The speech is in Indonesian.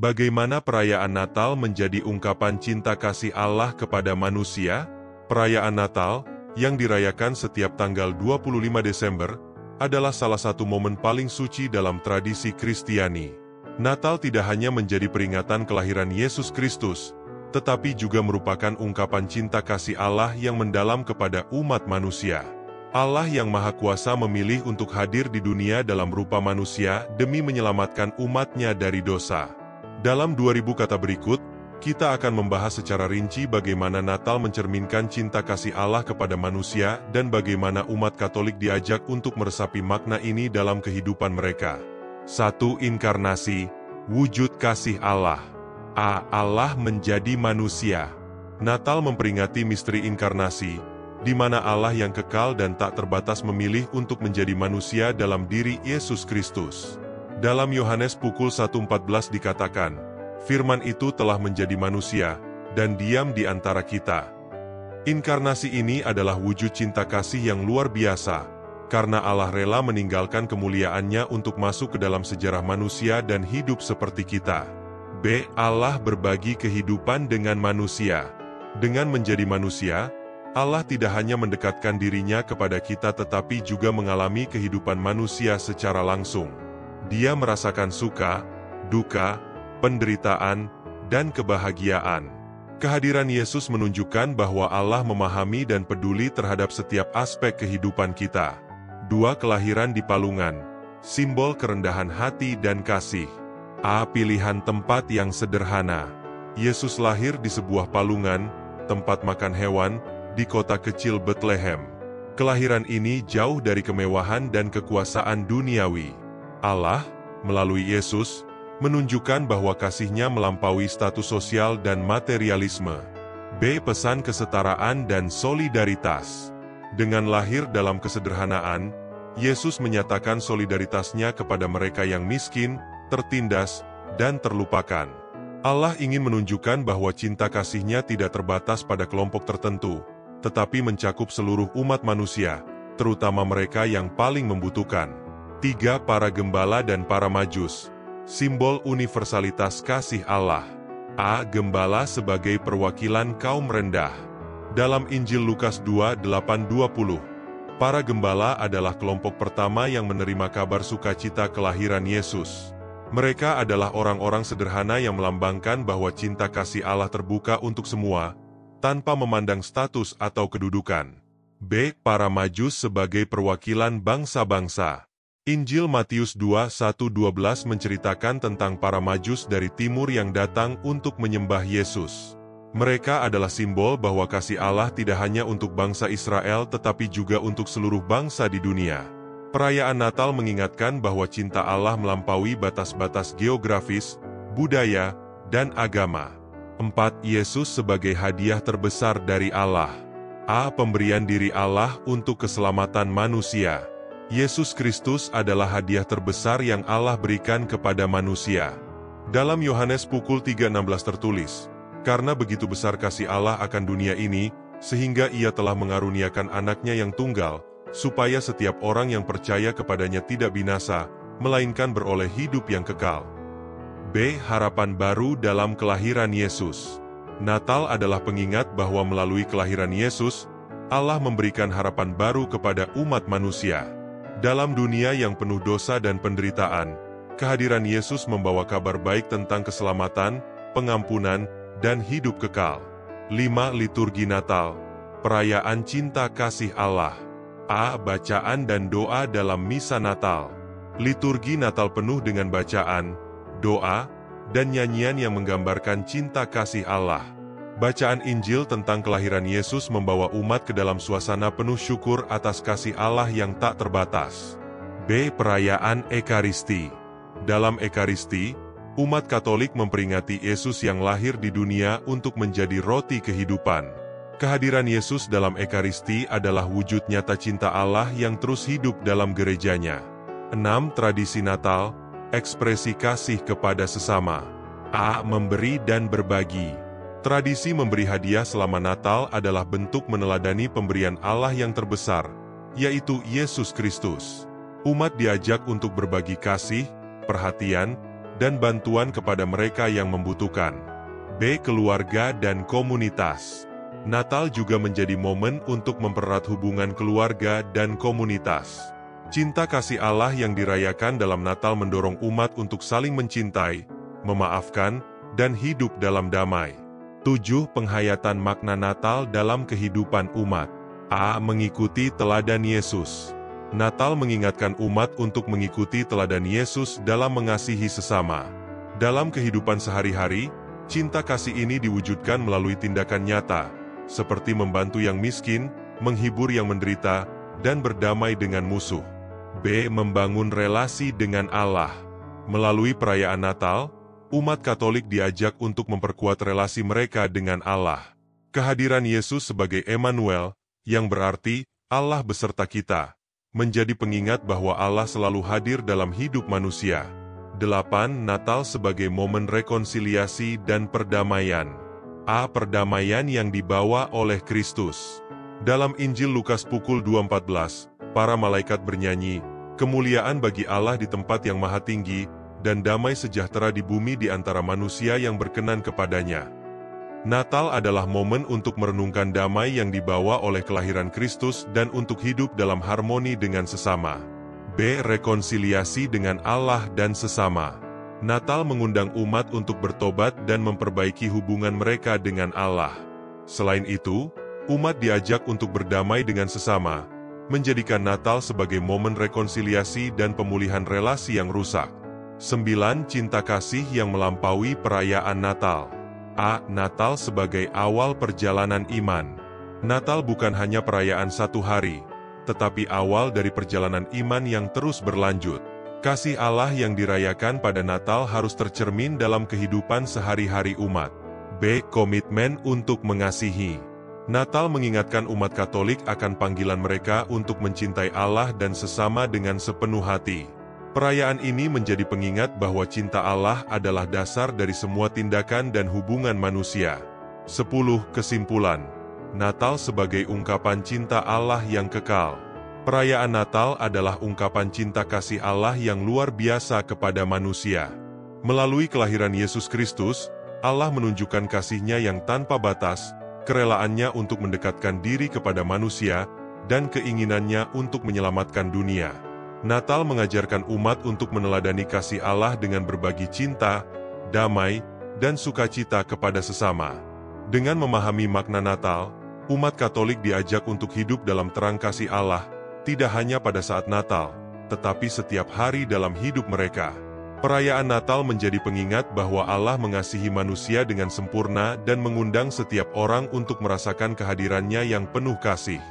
Bagaimana perayaan Natal menjadi ungkapan cinta kasih Allah kepada manusia? Perayaan Natal, yang dirayakan setiap tanggal 25 Desember, adalah salah satu momen paling suci dalam tradisi Kristiani. Natal tidak hanya menjadi peringatan kelahiran Yesus Kristus, tetapi juga merupakan ungkapan cinta kasih Allah yang mendalam kepada umat manusia. Allah yang Maha Kuasa memilih untuk hadir di dunia dalam rupa manusia demi menyelamatkan umatnya dari dosa. Dalam 2000 kata berikut, kita akan membahas secara rinci bagaimana Natal mencerminkan cinta kasih Allah kepada manusia dan bagaimana umat Katolik diajak untuk meresapi makna ini dalam kehidupan mereka. 1. Inkarnasi, wujud kasih Allah. Allah menjadi manusia. Natal memperingati misteri inkarnasi, di mana Allah yang kekal dan tak terbatas memilih untuk menjadi manusia dalam diri Yesus Kristus. Dalam Yohanes pukul 1:14 dikatakan, firman itu telah menjadi manusia, dan diam di antara kita. Inkarnasi ini adalah wujud cinta kasih yang luar biasa, karena Allah rela meninggalkan kemuliaannya untuk masuk ke dalam sejarah manusia dan hidup seperti kita. B. Allah berbagi kehidupan dengan manusia. Dengan menjadi manusia, Allah tidak hanya mendekatkan dirinya kepada kita tetapi juga mengalami kehidupan manusia secara langsung. Dia merasakan suka, duka, penderitaan, dan kebahagiaan. Kehadiran Yesus menunjukkan bahwa Allah memahami dan peduli terhadap setiap aspek kehidupan kita. 2. Kelahiran di palungan, simbol kerendahan hati dan kasih. Pilihan tempat yang sederhana. Yesus lahir di sebuah palungan, tempat makan hewan, di kota kecil Bethlehem. Kelahiran ini jauh dari kemewahan dan kekuasaan duniawi. Allah, melalui Yesus, menunjukkan bahwa kasih-Nya melampaui status sosial dan materialisme. B. Pesan kesetaraan dan solidaritas. Dengan lahir dalam kesederhanaan, Yesus menyatakan solidaritas-Nya kepada mereka yang miskin, tertindas, dan terlupakan. Allah ingin menunjukkan bahwa cinta kasih-Nya tidak terbatas pada kelompok tertentu, tetapi mencakup seluruh umat manusia, terutama mereka yang paling membutuhkan. 3. Para gembala dan para majus, simbol universalitas kasih Allah. Gembala sebagai perwakilan kaum rendah. Dalam Injil Lukas 2:8-20, para gembala adalah kelompok pertama yang menerima kabar sukacita kelahiran Yesus. Mereka adalah orang-orang sederhana yang melambangkan bahwa cinta kasih Allah terbuka untuk semua, tanpa memandang status atau kedudukan. B. Para majus sebagai perwakilan bangsa-bangsa. Injil Matius 2:1-12 menceritakan tentang para majus dari timur yang datang untuk menyembah Yesus. Mereka adalah simbol bahwa kasih Allah tidak hanya untuk bangsa Israel tetapi juga untuk seluruh bangsa di dunia. Perayaan Natal mengingatkan bahwa cinta Allah melampaui batas-batas geografis, budaya, dan agama. 4. Yesus sebagai hadiah terbesar dari Allah. Pemberian diri Allah untuk keselamatan manusia. Yesus Kristus adalah hadiah terbesar yang Allah berikan kepada manusia. Dalam Yohanes pukul 3:16 tertulis, karena begitu besar kasih Allah akan dunia ini, sehingga Ia telah mengaruniakan anaknya yang tunggal, supaya setiap orang yang percaya kepadanya tidak binasa, melainkan beroleh hidup yang kekal. B. Harapan baru dalam kelahiran Yesus. Natal adalah pengingat bahwa melalui kelahiran Yesus, Allah memberikan harapan baru kepada umat manusia. Dalam dunia yang penuh dosa dan penderitaan, kehadiran Yesus membawa kabar baik tentang keselamatan, pengampunan, dan hidup kekal. 5. Liturgi Natal, perayaan cinta kasih Allah. Bacaan dan doa dalam Misa Natal. Liturgi Natal penuh dengan bacaan, doa, dan nyanyian yang menggambarkan cinta kasih Allah. Bacaan Injil tentang kelahiran Yesus membawa umat ke dalam suasana penuh syukur atas kasih Allah yang tak terbatas. B. Perayaan Ekaristi. Dalam Ekaristi, umat Katolik memperingati Yesus yang lahir di dunia untuk menjadi roti kehidupan. Kehadiran Yesus dalam Ekaristi adalah wujud nyata cinta Allah yang terus hidup dalam gerejanya. 6. Tradisi Natal, ekspresi kasih kepada sesama. Memberi dan berbagi. Tradisi memberi hadiah selama Natal adalah bentuk meneladani pemberian Allah yang terbesar, yaitu Yesus Kristus. Umat diajak untuk berbagi kasih, perhatian, dan bantuan kepada mereka yang membutuhkan. B. Keluarga dan komunitas. Natal juga menjadi momen untuk mempererat hubungan keluarga dan komunitas. Cinta kasih Allah yang dirayakan dalam Natal mendorong umat untuk saling mencintai, memaafkan, dan hidup dalam damai. 7. Penghayatan makna Natal dalam kehidupan umat. A. Mengikuti teladan Yesus. Natal mengingatkan umat untuk mengikuti teladan Yesus dalam mengasihi sesama. Dalam kehidupan sehari-hari, cinta kasih ini diwujudkan melalui tindakan nyata, seperti membantu yang miskin, menghibur yang menderita, dan berdamai dengan musuh. B. Membangun relasi dengan Allah. Melalui perayaan Natal, umat Katolik diajak untuk memperkuat relasi mereka dengan Allah. Kehadiran Yesus sebagai Emmanuel, yang berarti Allah beserta kita, menjadi pengingat bahwa Allah selalu hadir dalam hidup manusia. 8. Natal sebagai momen rekonsiliasi dan perdamaian. A. Perdamaian yang dibawa oleh Kristus. Dalam Injil Lukas pukul 2:14, para malaikat bernyanyi, "Kemuliaan bagi Allah di tempat yang maha tinggi, dan damai sejahtera di bumi di antara manusia yang berkenan kepadanya." Natal adalah momen untuk merenungkan damai yang dibawa oleh kelahiran Kristus dan untuk hidup dalam harmoni dengan sesama. B. Rekonsiliasi dengan Allah dan sesama. Natal mengundang umat untuk bertobat dan memperbaiki hubungan mereka dengan Allah. Selain itu, umat diajak untuk berdamai dengan sesama, menjadikan Natal sebagai momen rekonsiliasi dan pemulihan relasi yang rusak. 9. Cinta kasih yang melampaui perayaan Natal. A. Natal sebagai awal perjalanan iman. Natal bukan hanya perayaan satu hari, tetapi awal dari perjalanan iman yang terus berlanjut. Kasih Allah yang dirayakan pada Natal harus tercermin dalam kehidupan sehari-hari umat. B. Komitmen untuk mengasihi. Natal mengingatkan umat Katolik akan panggilan mereka untuk mencintai Allah dan sesama dengan sepenuh hati. Perayaan ini menjadi pengingat bahwa cinta Allah adalah dasar dari semua tindakan dan hubungan manusia. 10. Kesimpulan. Natal sebagai ungkapan cinta Allah yang kekal. Perayaan Natal adalah ungkapan cinta kasih Allah yang luar biasa kepada manusia. Melalui kelahiran Yesus Kristus, Allah menunjukkan kasih-Nya yang tanpa batas, kerelaannya untuk mendekatkan diri kepada manusia, dan keinginannya untuk menyelamatkan dunia. Natal mengajarkan umat untuk meneladani kasih Allah dengan berbagi cinta, damai, dan sukacita kepada sesama. Dengan memahami makna Natal, umat Katolik diajak untuk hidup dalam terang kasih Allah, tidak hanya pada saat Natal, tetapi setiap hari dalam hidup mereka. Perayaan Natal menjadi pengingat bahwa Allah mengasihi manusia dengan sempurna dan mengundang setiap orang untuk merasakan kehadirannya yang penuh kasih.